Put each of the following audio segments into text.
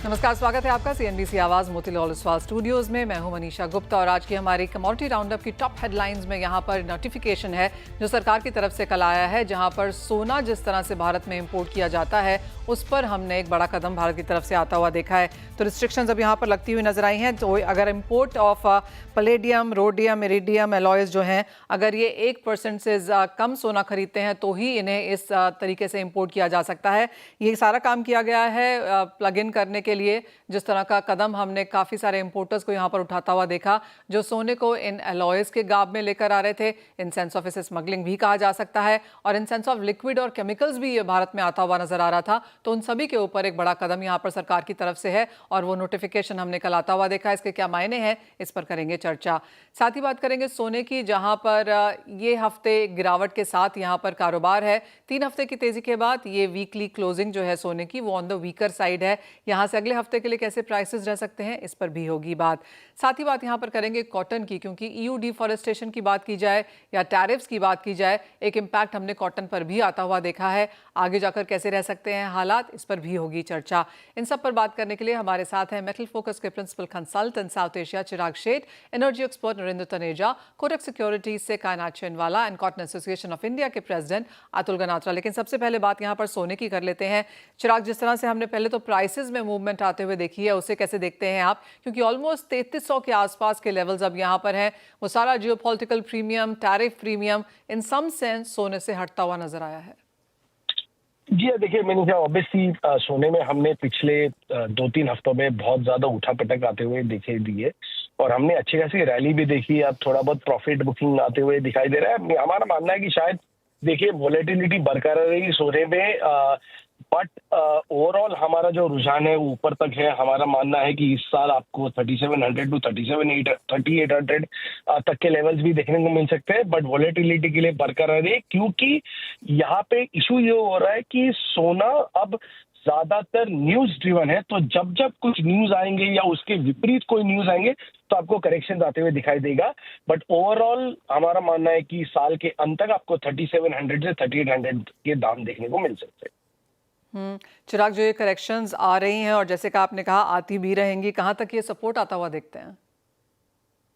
नमस्कार, स्वागत है आपका सीएनबीसी आवाज मोतीलाल ओसवाल स्टूडियोज में। मैं हूं मनीषा गुप्ता और आज की हमारी कमोडिटी राउंडअप की टॉप हेडलाइंस में यहां पर नोटिफिकेशन है जो सरकार की तरफ से कल आया है, जहां पर सोना जिस तरह से भारत में इंपोर्ट किया जाता है उस पर हमने एक बड़ा कदम भारत की तरफ से आता हुआ देखा है। तो रिस्ट्रिक्शंस अब यहां पर लगती हुई नजर आई हैं। तो अगर import of palladium, rhodium, iridium alloys जो हैं, अगर ये 1% से कम सोना खरीदते हैं तो ही इन्हें इस तरीके से इंपोर्ट किया जा सकता है। ये सारा काम किया गया है प्लग इन करने के लिए। जिस तरह का कदम हमने काफ़ी सारे इंपोर्टर्स को यहाँ पर उठाता हुआ देखा, जो सोने को इन एलॉयज के गाब में लेकर आ रहे थे। इन सेंस ऑफ इसे स्मगलिंग भी कहा जा सकता है और इन सेंस ऑफ लिक्विड और केमिकल्स भी ये भारत में आता हुआ नजर आ रहा था। तो उन सभी के ऊपर एक बड़ा कदम यहाँ पर सरकार की तरफ से है और वो नोटिफिकेशन हमने कल आता हुआ देखा। इसके क्या मायने हैं, इस पर करेंगे चर्चा। साथ ही बात करेंगे सोने की, जहाँ पर ये हफ्ते गिरावट के साथ यहाँ पर कारोबार है। 3 हफ्ते की तेजी के बाद ये वीकली क्लोजिंग जो है सोने की, वो ऑन द वीकर साइड है। यहाँ से अगले हफ्ते के लिए कैसे प्राइसेस रह सकते हैं, इस पर भी होगी बात। साथ ही बात यहाँ पर करेंगे कॉटन की, क्योंकि ईयू डिफॉरेस्टेशन की बात की जाए या टैरिफ्स की बात की जाए, एक इम्पैक्ट हमने कॉटन पर भी आता हुआ देखा है। आगे जाकर कैसे रह सकते हैं हालात, इस पर भी होगी चर्चा। इन सब पर बात करने के लिए हमारे साथ हैं मेटल फोकस के principal consultant South Asia Chirag Sheth, energy expert Narendra Taneja, Kotak securities से Kainat Chandwala and Cotton Association of India के प्रेसिडेंट अतुल गनात्रा। लेकिन सबसे पहले बात यहाँ पर सोने की कर लेते हैं। चिराग, जिस तरह से हमने पहले तो प्राइसेस में मूवमेंट आते हुए देखी है, उसे कैसे देखते हैं आप? क्योंकि ऑलमोस्ट 3300 के आसपास के लेवल्स अब यहाँ पर हैं। वो सारा जियोपॉलिटिकल प्रीमियम, टैरिफ प्रीमियम इन सम सेंस सोने से हटता हुआ नजर आया है। जी देखिए, मैंने क्या ऑब्वियसली सोने में हमने पिछले 2-3 हफ्तों में बहुत ज्यादा उठापटक आते हुए दिखाई दी है और हमने अच्छी खासी रैली भी देखी है। अब थोड़ा बहुत प्रॉफिट बुकिंग आते हुए दिखाई दे रहा है। हमारा मानना है कि शायद देखिए वोलेटिलिटी बरकरार रही सोने में, बट ओवरऑल हमारा जो रुझान है वो ऊपर तक है। हमारा मानना है कि इस साल आपको 3700 टू 3800 तक के लेवल्स भी देखने को मिल सकते हैं, बट वोलेटिलिटी के लिए बरकरार है, क्योंकि यहाँ पे इशू ये हो रहा है कि सोना अब ज्यादातर न्यूज ड्रिवन है। तो जब जब कुछ न्यूज आएंगे या उसके विपरीत कोई न्यूज आएंगे तो आपको करेक्शन आते हुए दिखाई देगा। बट ओवरऑल हमारा मानना है कि साल के अंत तक आपको 3700 से 3800 के दाम देखने को मिल सकते हैं। चिराग, जो ये करेक्शंस आ रही हैं और जैसे कि आपने कहा आती भी रहेंगी, कहां तक ये सपोर्ट आता हुआ देखते हैं?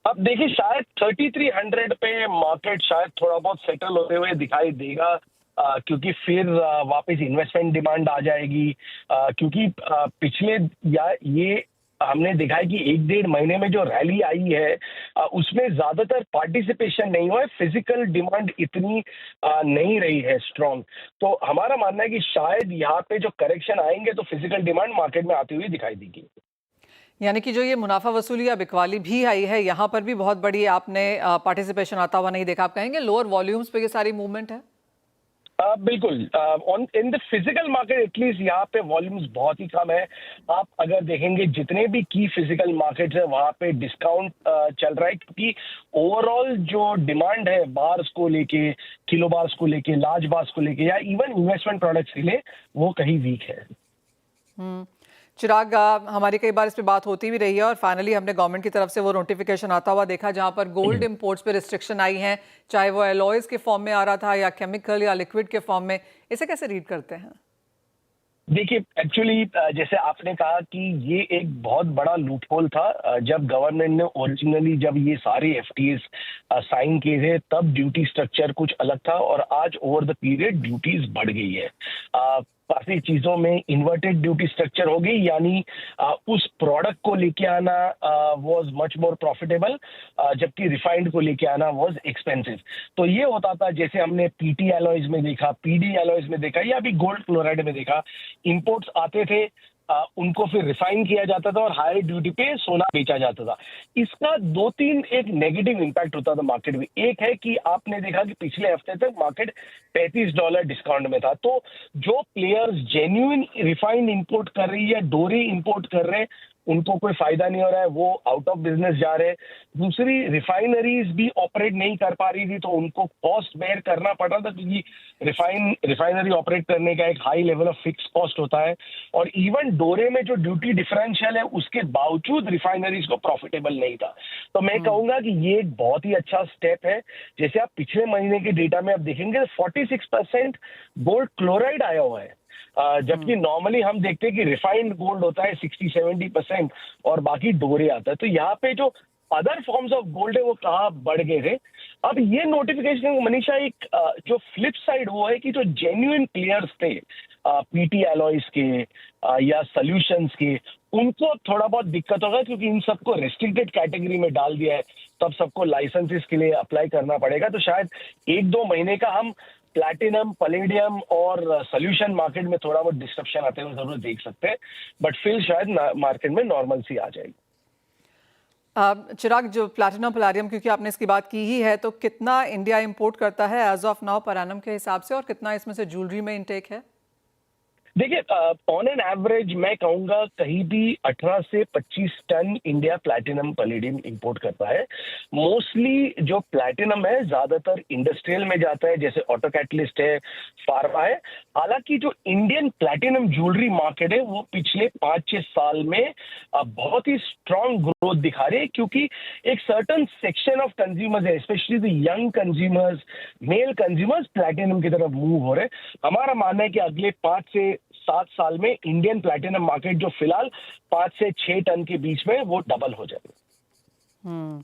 अब देखिए, शायद 3300 पे मार्केट शायद थोड़ा बहुत सेटल होते हुए दिखाई देगा, क्योंकि फिर वापस इन्वेस्टमेंट डिमांड आ जाएगी। क्योंकि पिछले या ये हमने देखा है कि 1-1.5 महीने में जो रैली आई है उसमें ज्यादातर पार्टिसिपेशन नहीं हुआ है, फिजिकल डिमांड इतनी नहीं रही है स्ट्रांग। तो हमारा मानना है कि शायद यहाँ पे जो करेक्शन आएंगे तो फिजिकल डिमांड मार्केट में आती हुई दिखाई देगी। यानी कि जो ये मुनाफा वसूली या बिकवाली भी आई है, यहाँ पर भी बहुत बड़ी आपने पार्टिसिपेशन आता हुआ नहीं देखा। आप कहेंगे लोअर वॉल्यूम्स पे ये सारी मूवमेंट है? बिल्कुल, on in the physical market at least यहाँ पे वॉल्यूम्स बहुत ही कम है। आप अगर देखेंगे जितने भी की फिजिकल मार्केट्स है वहाँ पे डिस्काउंट चल रहा है, क्योंकि ओवरऑल जो डिमांड है बार्स को लेके, किलो बार्स को लेके, लार्ज बार्स को लेके या इवन इन्वेस्टमेंट प्रोडक्ट्स के लिए वो कहीं वीक है। चिराग, हमारी कई बार इस पे बात होती भी रही है और फाइनली हमने गवर्नमेंट की तरफ से वो नोटिफिकेशन आता हुआ देखा, जहां पर गोल्ड इंपोर्ट्स पे रिस्ट्रिक्शन आई हैं, चाहे वो एलॉयज के फॉर्म में आ रहा था या केमिकल या लिक्विड के फॉर्म में। इसे कैसे रीड करते हैं? देखिए, एक्चुअली जैसे आपने कहा कि ये एक बहुत बड़ा लूपहोल था। जब गवर्नमेंट ने ओरिजिनली जब ये सारे एफटीएस साइन किए थे तब ड्यूटी स्ट्रक्चर कुछ अलग था और आज ओवर द पीरियड ड्यूटीज बढ़ गई है। काफी चीजों में इन्वर्टेड ड्यूटी स्ट्रक्चर हो गई, यानी उस प्रोडक्ट को लेके आना वाज मच मोर प्रॉफिटेबल, जबकि रिफाइंड को लेके आना वाज एक्सपेंसिव। तो ये होता था, जैसे हमने पीटी एलॉयज में देखा, पीडी एलॉयज में देखा या अभी गोल्ड क्लोराइड में देखा, इंपोर्ट्स आते थे, उनको फिर रिफाइन किया जाता था और हायर ड्यूटी पे सोना बेचा जाता था। इसका 2-3 एक नेगेटिव इंपैक्ट होता था मार्केट में। एक है कि आपने देखा कि पिछले हफ्ते तक मार्केट $35 डिस्काउंट में था, तो जो प्लेयर्स जेन्युइन रिफाइंड इंपोर्ट कर रही है, डोरी इंपोर्ट कर रहे हैं, उनको कोई फायदा नहीं हो रहा है, वो आउट ऑफ बिजनेस जा रहे हैं। दूसरी, रिफाइनरीज भी ऑपरेट नहीं कर पा रही थी तो उनको कॉस्ट बेयर करना पड़ रहा था, क्योंकि रिफाइनरी ऑपरेट करने का एक high level of fix cost होता है। और इवन डोरे में जो ड्यूटी डिफरेंशियल है उसके बावजूद रिफाइनरीज को प्रॉफिटेबल नहीं था। तो मैं कहूंगा कि ये एक बहुत ही अच्छा स्टेप है। जैसे आप पिछले महीने के डेटा में आप देखेंगे 46% गोल्ड क्लोराइड आया हुआ है, जबकि नॉर्मली हम देखते हैं कि रिफाइंड गोल्ड होता है 60-70% और बाकी डोरे आता है। तो यहाँ पे जो अदर फॉर्म्स ऑफ गोल्ड है वो कहाँ बढ़ गए थे। अब ये नोटिफिकेशन मनीषा एक जो फ्लिप साइड वो है कि जो जेन्युइन प्लेयर्स थे पीटी एलॉयज के या सॉल्यूशंस के, उनको थोड़ा बहुत दिक्कत होगा क्योंकि इन सबको रेस्ट्रिक्टेड कैटेगरी में डाल दिया है। तब सबको लाइसेंसेस के लिए अप्लाई करना पड़ेगा। तो शायद 1-2 महीने का हम प्लैटिनम, पलेडियम और सॉल्यूशन मार्केट में थोड़ा बहुत डिस्ट्रप्शन आते हुए जरूर देख सकते हैं, बट फिर शायद मार्केट में नॉर्मल सी आ जाएगी। चिराग, जो प्लैटिनम पलेडियम, क्योंकि आपने इसकी बात की ही है, तो कितना इंडिया इंपोर्ट करता है as of now per annum के हिसाब से, और कितना इसमें से ज्वेलरी में इनटेक है? देखिए, ऑन एन एवरेज मैं कहूंगा कहीं भी 18 से 25 tonne India platinum palladium import करता है। मोस्टली जो प्लैटिनम है ज्यादातर इंडस्ट्रियल में जाता है, जैसे ऑटो कैटलिस्ट है, फार्मा है। हालांकि जो इंडियन प्लैटिनम ज्वेलरी मार्केट है वो पिछले 5-6 साल में बहुत ही स्ट्रांग ग्रोथ दिखा रही है, क्योंकि एक सर्टन सेक्शन ऑफ कंज्यूमर्स है, specially the young consumers, male consumers platinum की तरफ मूव हो रहे हैं। हमारा मानना है कि अगले 5 से 7 साल में इंडियन प्लैटिनम मार्केट जो फिलहाल 5 से 6 टन के बीच में वो डबल हो जाएगा।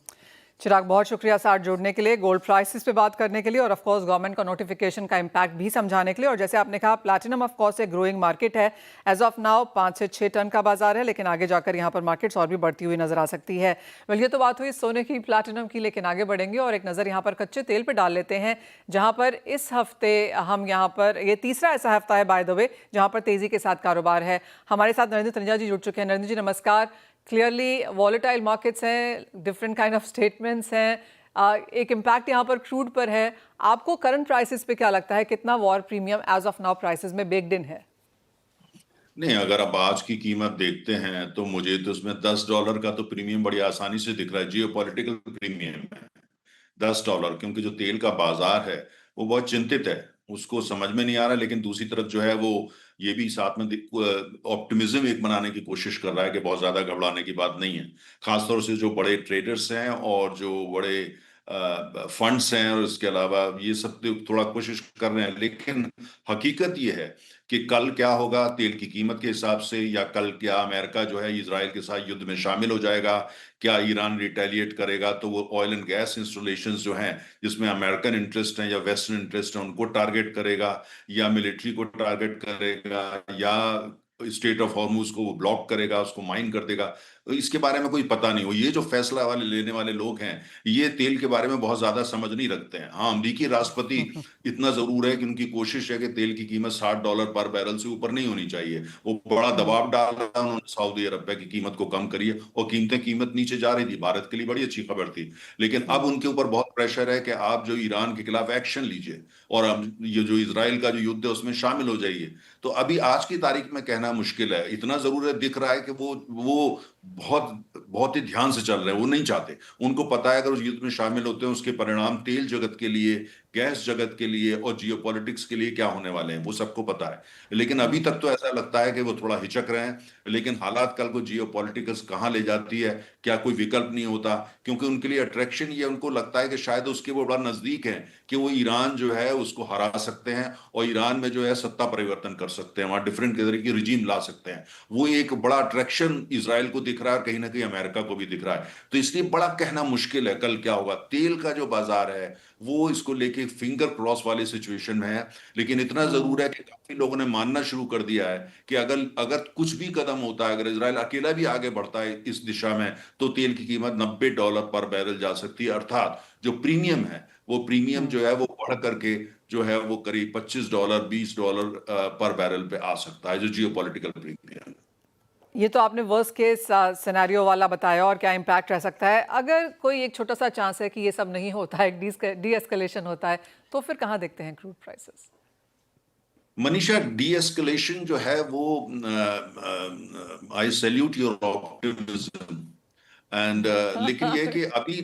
चिराग, बहुत शुक्रिया साथ जोड़ने के लिए, गोल्ड प्राइसेस पे बात करने के लिए, और ऑफ कोर्स गवर्नमेंट का नोटिफिकेशन का इम्पैक्ट भी समझाने के लिए। और जैसे आपने कहा, प्लैटिनम ऑफ कोर्स एक ग्रोइंग मार्केट है। एज ऑफ नाउ 5 से 6 टन का बाजार है, लेकिन आगे जाकर यहाँ पर मार्केट्स और भी बढ़ती हुई नजर आ सकती है। वेल, ये तो बात हुई सोने की, प्लैटिनम की, लेकिन आगे बढ़ेंगे और एक नज़र यहाँ पर कच्चे तेल पर डाल लेते हैं, जहाँ पर इस हफ्ते हम यहाँ पर, ये तीसरा ऐसा हफ्ता है बाय द वे जहाँ पर तेजी के साथ कारोबार है। हमारे साथ नरेंद्र तनेजा जी जुड़ चुके हैं। नरेंद्र जी, नमस्कार। क्लियरली वॉलेटाइल मार्केट्स हैं, डिफरेंट काइंड ऑफ स्टेटमेंट्स हैं, एक इम्पैक्ट यहाँ पर क्रूड पर है। आपको करंट प्राइसेस पे क्या लगता है, कितना war premium as of now prices में बेक्ड इन है? नहीं, अगर आप आज की कीमत देखते हैं तो मुझे तो उसमें $10 का तो प्रीमियम बड़ी आसानी से दिख रहा है। जियो पॉलिटिकल प्रीमियम है $10, क्योंकि जो तेल का बाजार है वो बहुत चिंतित है, उसको समझ में नहीं आ रहा। लेकिन दूसरी तरफ जो है वो ये भी साथ में ऑप्टिमिज्म एक बनाने की कोशिश कर रहा है कि बहुत ज्यादा घबराने की बात नहीं है। खासतौर से जो बड़े ट्रेडर्स हैं और जो बड़े फंड्स हैं, और इसके अलावा ये सब तो थोड़ा कोशिश कर रहे हैं। लेकिन हकीकत ये है कि कल क्या होगा तेल की कीमत के हिसाब से, या कल क्या अमेरिका जो है इजराइल के साथ युद्ध में शामिल हो जाएगा, क्या ईरान रिटेलिएट करेगा तो वो ऑयल एंड गैस इंस्टॉलेशंस जो हैं जिसमें अमेरिकन इंटरेस्ट हैं या वेस्टर्न इंटरेस्ट हैं उनको टारगेट करेगा, या मिलिट्री को टारगेट करेगा, या स्टेट ऑफ हॉर्मुज को वो ब्लॉक करेगा, उसको माइन कर देगा। इसके बारे में कोई पता नहीं हो। ये जो फैसला वाले लेने वाले लोग हैं ये तेल के बारे में बहुत ज्यादा समझ नहीं रखते हैं। हाँ, अमरीकी राष्ट्रपति इतना जरूर है कि उनकी कोशिश है कि तेल की कीमत $60 पर बैरल से ऊपर नहीं होनी चाहिए। वो बड़ा दबाव डाल रहा है उन्होंने सऊदी अरब पे की कीमत को कम करिए, और कीमत नीचे जा रही थी। भारत के लिए बड़ी अच्छी खबर थी। लेकिन अब उनके ऊपर बहुत प्रेशर है कि आप जो ईरान के खिलाफ एक्शन लीजिए और अब ये जो इजराइल का जो युद्ध है उसमें शामिल हो जाइए। तो अभी आज की तारीख में कहना मुश्किल है। इतना जरूर है, दिख रहा है कि वो बहुत ही ध्यान से चल रहे हैं। वो नहीं चाहते, उनको पता है अगर उस युद्ध में शामिल होते हैं उसके परिणाम तेल जगत के लिए, गैस जगत के लिए और जियोपॉलिटिक्स के लिए क्या होने वाले हैं, वो सबको पता है। लेकिन अभी तक तो ऐसा लगता है कि वो थोड़ा हिचक रहे हैं। लेकिन हालात कल को जियोपॉलिटिक्स कहाँ ले जाती है, क्या कोई विकल्प नहीं होता, क्योंकि उनके लिए अट्रैक्शन ये, उनको लगता है कि शायद उसके वो बड़ा नजदीक है कि वो ईरान जो है उसको हरा सकते हैं और ईरान में जो है सत्ता परिवर्तन कर सकते हैं, वहां डिफरेंट तरीके की रिजीम ला सकते हैं। वो एक बड़ा अट्रैक्शन इसराइल को दिख रहा है और कहीं ना कहीं अमेरिका को भी दिख रहा है। तो इसलिए बड़ा कहना मुश्किल है कल क्या होगा। तेल का जो बाजार है वो इसको लेके फिंगर क्रॉस वाली सिचुएशन में है। लेकिन इतना जरूर है कि काफी लोगों ने मानना शुरू कर दिया है कि अगर अगर कुछ भी कदम होता है, अगर इजराइल अकेला भी आगे बढ़ता है इस दिशा में, तो तेल की कीमत $90 पर बैरल जा सकती है। अर्थात जो प्रीमियम है वो प्रीमियम जो है वो बढ़ करके जो है वो करीब $25 $20 पर बैरल पे आ सकता है, जो जियोपॉलिटिकल प्रीमियम है। ये तो आपने वर्स्ट केस सिनेरियो वाला बताया, और क्या इम्पैक्ट रह सकता है अगर कोई एक छोटा सा चांस है कि ये सब नहीं होता है, डी एस्केलेशन होता है, तो फिर कहाँ देखते हैं crude prices? Manisha, D escalation जो है वो, आई सैल्यूट योर ऑप्टिमिज्म एंड, लेकिन ये कि अभी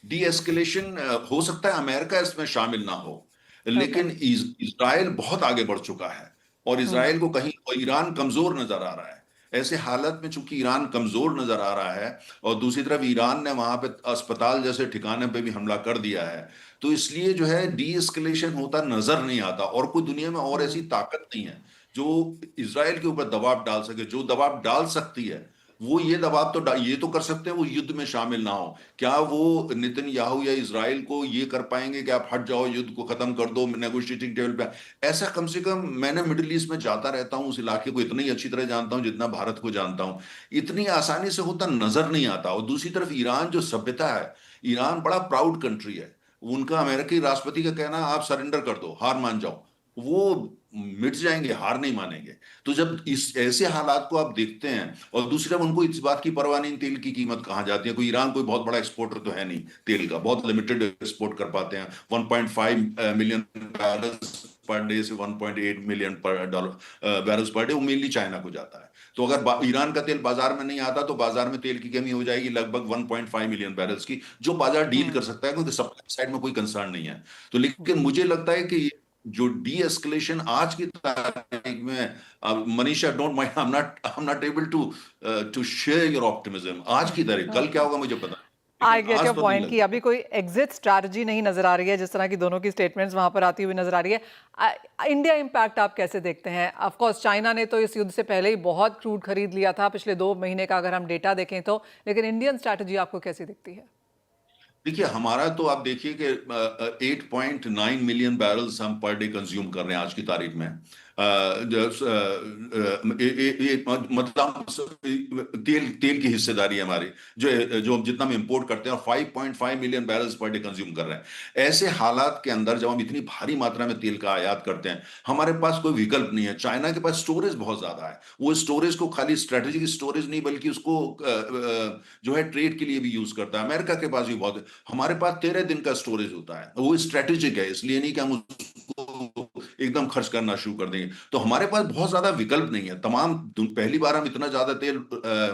डी एस्केलेशन हो सकता है अमेरिका इसमें शामिल ना हो, लेकिन इजराइल बहुत आगे बढ़ चुका है और इजराइल को कहीं, और ईरान कमजोर नजर आ रहा है। ऐसे हालत में चूंकि ईरान कमजोर नजर आ रहा है और दूसरी तरफ ईरान ने वहां पे अस्पताल जैसे ठिकाने पे भी हमला कर दिया है, तो इसलिए जो है डी एस्केलेशन होता नजर नहीं आता, और कोई दुनिया में और ऐसी ताकत नहीं है जो इजराइल के ऊपर दबाव डाल सके, जो दबाव डाल सकती है, वो ये दबाव तो ये तो कर सकते हैं वो युद्ध में शामिल ना हो। क्या वो नेतन्याहू या इजराइल को ये कर पाएंगे कि आप हट जाओ, युद्ध को खत्म कर दो नेगोशिएटिंग टेबल पे? ऐसा कम से कम, मैंने मिडिल ईस्ट में जाता रहता हूँ, उस इलाके को इतनी अच्छी तरह जानता हूँ जितना भारत को जानता हूँ। इतनी आसानी से होता नजर नहीं आता। और दूसरी तरफ ईरान जो सभ्यता है, ईरान बड़ा प्राउड कंट्री है। उनका अमेरिकी राष्ट्रपति का कहना, आप सरेंडर कर दो, हार मान जाओ, वो मिट जाएंगे, हार नहीं मानेंगे। तो जब इस ऐसे हालात को आप देखते हैं, और दूसरी तरफ उनको इस बात की परवाह नहीं तेल की कीमत कहाँ जाती है। कोई ईरान कोई बहुत बड़ा एक्सपोर्टर तो है नहीं तेल का, बहुत लिमिटेड एक्सपोर्ट कर पाते हैं। 1.5 मिलियन बैरल्स पर डे से 1.8 मिलियन पर डॉलर बैरल्स पर डे, वो मेनली चाइना को जाता है। तो अगर ईरान का तेल बाजार में नहीं आता तो बाजार में तेल की कमी हो जाएगी लगभग 1.5 मिलियन बैरल्स की, जो बाजार डील कर सकता है क्योंकि सप्लाई साइड में कोई कंसर्न नहीं है। तो लेकिन मुझे लगता है कि जो डी एस्केलेशन आज की तारीख में, Manisha don't mind, I am not able to share your optimism. आज की तारीख, कल क्या होगा मुझे पता नहीं, आई लेकिन गेट आज योर तो नहीं पॉइंट कि लगता। अभी कोई एग्जिट स्ट्रैटेजी नहीं नजर आ रही है, जिस तरह की दोनों की स्टेटमेंट्स वहां पर आती हुई नजर आ रही है। इंडिया इम्पैक्ट आप कैसे देखते हैं? ऑफ कोर्स चाइना ने तो इस युद्ध से पहले ही बहुत क्रूड खरीद लिया था पिछले 2 महीने का, अगर हम डेटा देखें तो, लेकिन इंडियन स्ट्रैटेजी आपको कैसी दिखती है? देखिए, हमारा तो आप देखिए कि 8.9 मिलियन बैरल्स हम पर डे कंज्यूम कर रहे हैं आज की तारीख में। मतलब तेल तेल की हिस्सेदारी है हमारी, जो जो जितना हम इंपोर्ट करते हैं, और 5.5 million barrels per day consume कर रहे हैं। ऐसे हालात के अंदर जब हम इतनी भारी मात्रा में तेल का आयात करते हैं, हमारे पास कोई विकल्प नहीं है। चाइना के पास स्टोरेज बहुत ज्यादा है, वो स्टोरेज को खाली स्ट्रेटेजिक स्टोरेज नहीं बल्कि उसको जो है ट्रेड के लिए भी यूज करता है। अमेरिका के पास भी बहुत है, हमारे पास 13 दिन का स्टोरेज होता है। वो स्ट्रेटेजिक है, इसलिए नहीं कि हम उसको एकदम खर्च करना शुरू कर देंगे। तो हमारे पास बहुत ज्यादा विकल्प नहीं है। पहली बार हम इतना ज्यादा तेल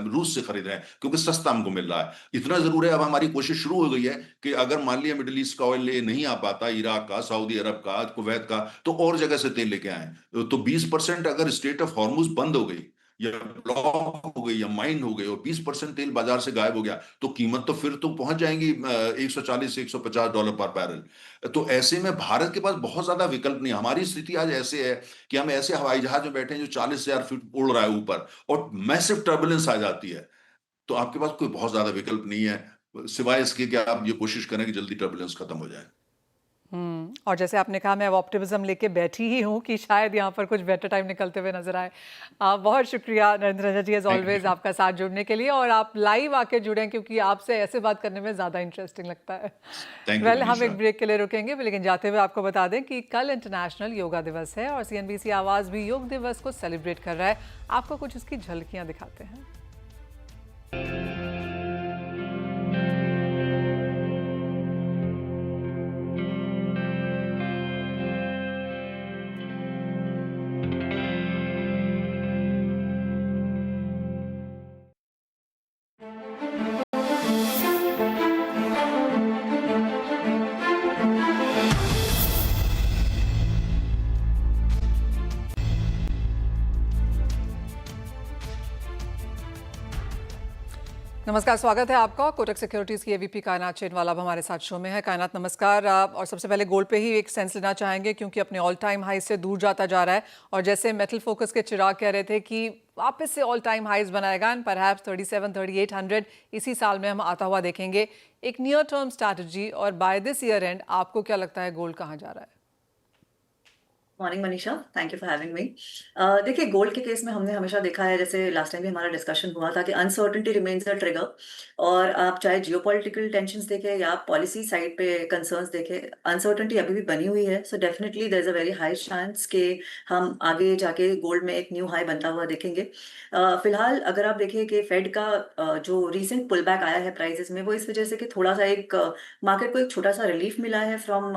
रूस से खरीद रहे हैं क्योंकि सस्ता हमको मिल रहा है। इतना जरूर है, अब हमारी कोशिश शुरू हो गई है कि अगर मान लिया मिडिल ईस्ट का ऑयल नहीं आ पाता, इराक का, सऊदी अरब का, कुवैत का, तो और जगह से तेल लेके आए। तो 20% अगर स्टेट ऑफ हॉर्मुज बंद हो गई या ब्लॉक हो गई या माइन हो गई और 20% तेल बाजार से गायब हो गया, तो कीमत तो फिर तो पहुंच जाएंगी 140 से $150 पर बैरल। तो ऐसे में भारत के पास बहुत ज्यादा विकल्प नहीं है। हमारी स्थिति आज ऐसे है कि हम ऐसे हवाई जहाज में बैठे हैं जो 40,000 फीट उड़ रहा है ऊपर, और मैसिव टर्बुलेंस आ जाती है। तो आपके पास कोई बहुत ज्यादा विकल्प नहीं है सिवाय इसके कि आप ये कोशिश करें कि जल्दी टर्बुलेंस खत्म हो जाए। और जैसे आपने कहा, मैं अब ऑप्टिमिज्म लेके बैठी ही हूँ कि शायद यहाँ पर कुछ बेटर टाइम निकलते हुए नजर आए। बहुत शुक्रिया नरेंद्र रंजन जी, एज थैंक ऑलवेज, यू। आपका साथ जुड़ने के लिए, और आप लाइव आके जुड़ें क्योंकि आपसे ऐसे बात करने में ज़्यादा इंटरेस्टिंग लगता है। थैंक यू हम मनीषा। एक ब्रेक के लिए रुकेंगे, लेकिन जाते हुए आपको बता दें कि कल इंटरनेशनल योगा दिवस है और CNBC आवाज़ भी योग दिवस को सेलिब्रेट कर रहा है। आपको कुछ इसकी झलकियाँ दिखाते हैं। नमस्कार, स्वागत है आपका। कोटक सिक्योरिटीज की AVP कायनात चेनवाला अब हमारे साथ शो में है। कायनात नमस्कार। और सबसे पहले गोल्ड पे ही एक सेंस लेना चाहेंगे क्योंकि अपने ऑल टाइम हाई से दूर जाता जा रहा है, और जैसे मेटल फोकस के चिराग कह रहे थे कि वापस से ऑल टाइम हाइज बनाएगा, एंड परहैप्स 37-3800 इसी साल में हम आता हुआ देखेंगे। एक नियर टर्म स्ट्रैटेजी, और बाय दिस ईयर एंड आपको क्या लगता है गोल्ड कहाँ जा रहा है? Morning Manisha, thank you for having me. देखिए, गोल्ड के केस में हमने हमेशा देखा है, जैसे लास्ट टाइम भी हमारा डिस्कशन हुआ था, कि अनसर्टेनिटी रिमेन्स अ ट्रिगर। और आप चाहे जियोपॉलिटिकल टेंशंस देखें या पॉलिसी साइड पे कंसर्न्स देखें, अनसर्टेनिटी अभी भी बनी हुई है। So definitely there is a very high chance कि हम आगे जाके गोल्ड में एक न्यू हाई बनता हुआ देखेंगे। फिलहाल अगर आप देखें कि फेड का जो रिसेंट पुल बैक आया है प्राइसेस में, वो इस वजह से कि थोड़ा सा एक मार्केट को एक छोटा सा रिलीफ मिला है from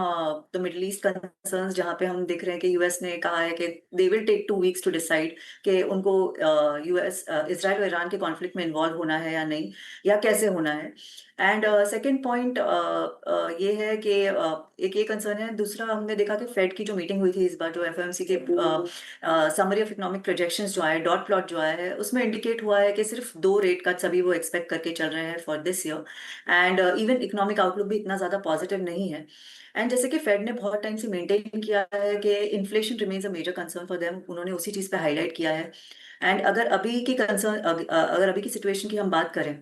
the middle east concerns, जहाँ पे हम देख रहे हैं कि यूएस ने कहा है कि they will take 2 weeks to decide कि उनको यूएस इसराइल और ईरान के कॉन्फ्लिक्ट में इन्वॉल्व होना है या नहीं, या कैसे होना है। एंड सेकेंड पॉइंट ये है कि एक ये कंसर्न है। दूसरा, हमने देखा कि फेड की जो मीटिंग हुई थी इस बार, जो FOMC के समरी ऑफ इकोनॉमिक प्रोजेक्शंस जो आए, डॉट प्लॉट जो आया है, उसमें इंडिकेट हुआ है कि सिर्फ 2 रेट कट्स अभी वो एक्सपेक्ट करके चल रहे हैं for this year. And even economic outlook भी इतना ज्यादा पॉजिटिव नहीं है। एंड जैसे कि फेड ने बहुत टाइम से मेंटेन किया है कि inflation remains a major concern for them, उन्होंने उसी चीज़ पे हाईलाइट किया है। एंड अगर अभी की कंसर्न, अगर अभी की सिचुएशन की हम बात करें,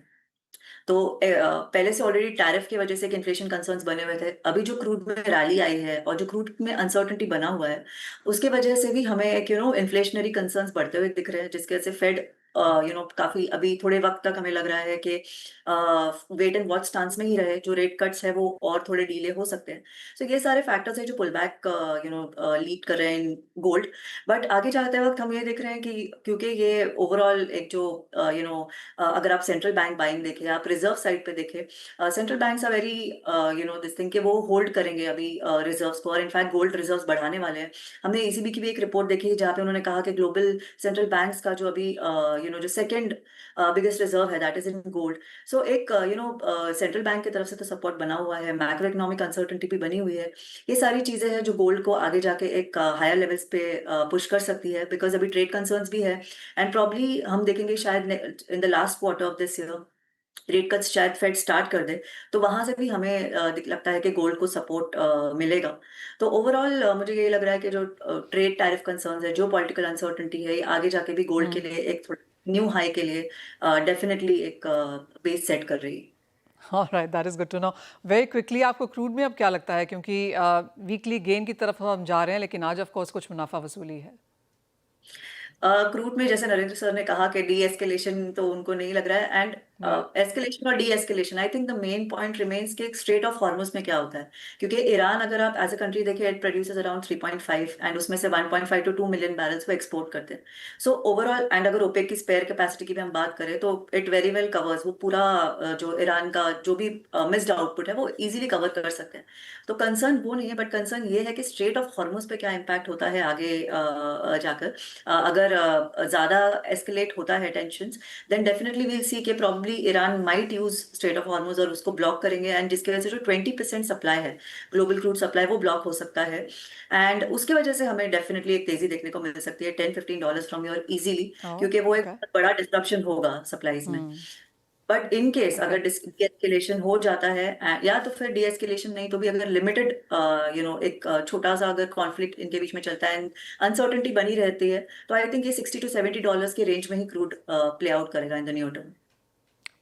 तो पहले से ऑलरेडी टैरिफ की वजह से इन्फ्लेशन कंसर्न्स बने हुए थे। अभी जो क्रूड में रैली आई है और जो क्रूड में अनसर्टेनिटी बना हुआ है, उसके वजह से भी हमें एक इन्फ्लेशनरी कंसर्न्स बढ़ते हुए दिख रहे हैं, जिसके वजह से फेड काफी अभी थोड़े वक्त तक हमें लग रहा है कि वेट एंड वॉच स्टांस में ही रहे। जो रेट कट्स है वो और थोड़े डीले हो सकते हैं। सो ये सारे फैक्टर्स हैं जो पुल बैक लीड कर रहे हैं इन गोल्ड। बट आगे जाते वक्त हम ये देख रहे हैं कि क्योंकि ये ओवरऑल एक जो अगर आप सेंट्रल बैंक बाइंग देखें, आप रिजर्व साइड पे देखें, central banks are very this thing कि वो होल्ड करेंगे अभी रिजर्व्स को, और इनफैक्ट गोल्ड रिजर्व्स बढ़ाने वाले हैं। हमने ईसीबी की भी एक रिपोर्ट देखी जहाँ पे उन्होंने कहा कि ग्लोबल सेंट्रल बैंक्स का जो अभी जो सेकंड बिगेस्ट रिजर्व है दैट इज इन गोल्ड। सो एक सेंट्रल बैंक की तरफ से तो सपोर्ट बना हुआ है, मैक्रो इकोनॉमिक अनसर्टेनिटी भी बनी हुई है। ये सारी चीजें हैं जो गोल्ड को आगे जाके एक हायर लेवल्स पे पुश कर सकती है, बिकॉज अभी ट्रेड कंसर्न्स भी है। एंड प्रॉब्ली हम देखेंगे शायद in the last quarter of this year rate cuts शायद फेड स्टार्ट कर दे, तो वहां से भी हमें लगता है कि गोल्ड को सपोर्ट मिलेगा। तो ओवरऑल मुझे ये लग रहा है कि जो ट्रेड टैरिफ कंसर्न्स है, जो पॉलिटिकल अनसर्टेनिटी है, ये आगे जाके भी गोल्ड के लिए एक थोड़ा न्यू हाई के लिए डेफिनेटली एक बेस सेट कर रही है। Alright, that is good to know. Very quickly, आपको क्रूड में अब क्या लगता है, क्योंकि वीकली गेन की तरफ हम जा रहे हैं, लेकिन आज ऑफ कोर्स कुछ मुनाफा वसूली है। क्रूड में जैसे नरेंद्र सर ने कहा कि डी एस्केलेशन तो उनको नहीं लग रहा है। एंड एस्केलेशन और D escalation, I think the main point remains कि स्ट्रेट ऑफ हॉर्मुज में क्या होता है। क्योंकि ईरान अगर आप एज अ कंट्री देखें, इट प्रोड्यूसेस अराउंड 3.5 एंड उसमें से 1.5 to 2 मिलियन बैरल्स वो एक्सपोर्ट करते हैं। सो ओवरऑल, एंड अगर ओपेक की स्पेयर कैपेसिटी की भी हम बात करें तो इट वेरी वेल कवर्स वो पूरा जो ईरान का जो भी मिस्ड आउटपुट है वो इजीली कवर कर सकते हैं। तो कंसर्न वो नहीं है, बट कंसर्न ये है कि स्ट्रेट ऑफ हॉर्मुज पे क्या इम्पैक्ट होता है आगे जाकर। अगर ज्यादा एस्केलेट होता है टेंशंस, देन डेफिनेटली वील सी कि probably Iran might use straight of Hormuz और उसको ब्लॉक करेंगे, एंड जिसकी वजह से जो 20% सप्लाई है, ग्लोबल क्रूड सप्लाई, वो ब्लॉक हो सकता है। एंड उसकी वजह से हमें डेफिनेटली एक तेजी देखने को मिल सकती है, $10-15 फ्रॉम योर इजीली, क्योंकि वो एक बहुत बड़ा डिस्ट्रप्शन होगा सप्लाईज में। बट इन केस अगर डिएस्केलेशन हो जाता है, या तो फिर डिएस्केलेशन नहीं तो भी अगर लिमिटेड एक छोटा सा अगर कॉन्फ्लिक्ट इनके बीच में चलता है, अनसर्टेनिटी बनी रहती है, तो आई थिंक ये $60 to $70 के रेंज में ही क्रूड प्ले आउट करेगा in the new term.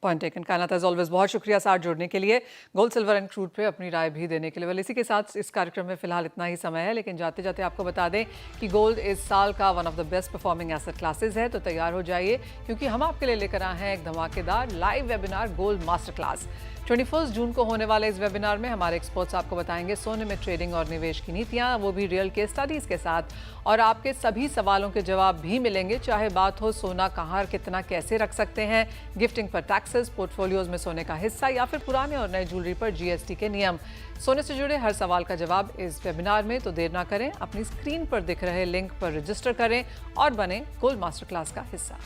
Point taken. कायनात, एज ऑलवेज बहुत शुक्रिया साथ जुड़ने के लिए, गोल्ड सिल्वर एंड क्रूड पे अपनी राय भी देने के लिए। वेल, इसी के साथ इस कार्यक्रम में फिलहाल इतना ही समय है, लेकिन जाते जाते आपको बता दें कि गोल्ड इस साल का one of the best performing asset classes है। तो तैयार हो जाइए, क्योंकि हम आपके लिए लेकर आए हैं एक धमाकेदार live webinar, gold master class. 21 जून को होने वाले इस वेबिनार में हमारे एक्सपर्ट्स आपको बताएंगे सोने में ट्रेडिंग और निवेश की नीतियां, वो भी रियल केस स्टडीज के साथ, और आपके सभी सवालों के जवाब भी मिलेंगे, चाहे बात हो सोना कहाँ और कितना कैसे रख सकते हैं, गिफ्टिंग पर टैक्सेस, पोर्टफोलियोज में सोने का हिस्सा, या फिर पुराने और नए ज्वेलरी पर जीएसटी के नियम। सोने से जुड़े हर सवाल का जवाब इस वेबिनार में, तो देर ना करें, अपनी स्क्रीन पर दिख रहे लिंक पर रजिस्टर करें और बने गोल्ड मास्टर क्लास का हिस्सा।